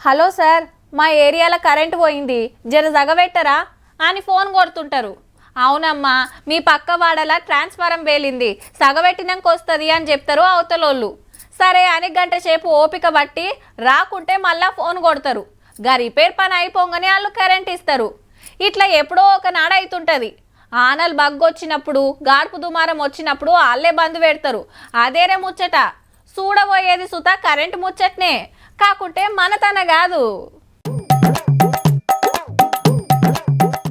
Hello sir, మా ఏరియాలో current పోయింది, జర జగబెట్టరా అని ఫోన్ కొడుతుంటారు. అవునమ్మా, మీ పక్క వాడలా ట్రాన్స్ఫారం వేలింది, సగబెట్టినాక వస్తుంది అని చెప్తారు అవతలోళ్ళు. సరే అని గంట సేపు ఓపిక బట్టి రాకుంటే మళ్ళా ఫోన్ కొడతారు. గా రిపేర్ పని అయిపోగానే వాళ్ళు కరెంట్ ఇస్తారు. ఇట్లా ఎప్పుడో ఒక నాడ అవుతుంటుంది. ఆనలు బగ్గొచ్చినప్పుడు, గాడుపు దుమారం వచ్చినప్పుడు వాళ్ళే బంద్ పెడతారు. అదేరే ముచ్చట. చూడబోయేది సుతా కరెంటు ముచ్చట్నే, కాకుంటే మనతన కాదు.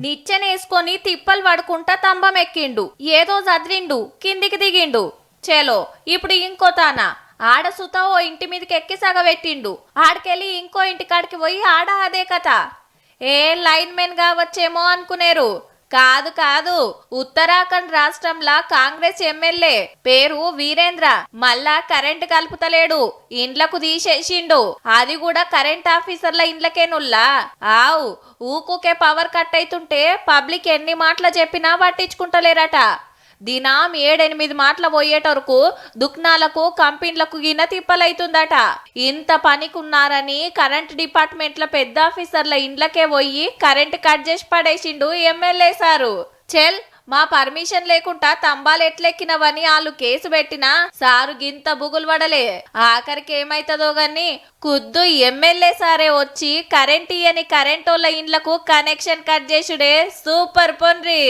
నిచ్చెనేసుకొని తిప్పలు పడుకుంటా తంబం ఎక్కిండు, ఏదో చదిరిండు, కిందికి దిగిండు. చేలో ఇప్పుడు ఇంకో తాన ఆడ సుత ఓ ఇంటి మీదకి ఎక్కి సగబెట్టిండు. ఆడికెళ్ళి ఇంకో ఇంటి కాడికి పోయి ఆడ అదే కథ. ఏ లైన్ మెన్ కావచ్చేమో అనుకునేరు. కాదు కాదు, ఉత్తరాఖండ్ రాష్ట్రంలో కాంగ్రెస్ ఎమ్మెల్యే పేరు వీరేంద్ర మళ్ళా కరెంటు కలుపుతలేడు, ఇండ్లకు తీసేసిండు. అది కూడా కరెంట్ ఆఫీసర్ల ఇండ్లకేనుల్లా. ఆవు ఊకుకే పవర్ కట్ అయితుంటే పబ్లిక్ ఎన్ని మాటలు చెప్పినా పట్టించుకుంటలేరట. దినం 7-8 మాటలు పోయేటరకు దుక్నాలకు కంపెనీలకు గిన తిప్పలైతుందట. ఇంత పనికున్నారని కరెంట్ డిపార్ట్మెంట్ల పెద్ద ఆఫీసర్ల ఇండ్లకే పోయి కరెంట్ కట్ చేసి పడేసిండు ఎమ్మెల్యే సారు. చెల్, మా పర్మిషన్ లేకుండా తంబాలు ఎట్లెక్కినవని వాళ్ళు కేసు పెట్టినా సారు గింత బుగులు పడలే. ఆఖరికి ఏమైతుందో గాని కుద్దు ఎమ్మెల్యే సారే వచ్చి కరెంట్ ఇయని కరెంటోళ్ళ ఇండ్లకు కనెక్షన్ కట్ చేసుడే. సూపర్ పొన్రి.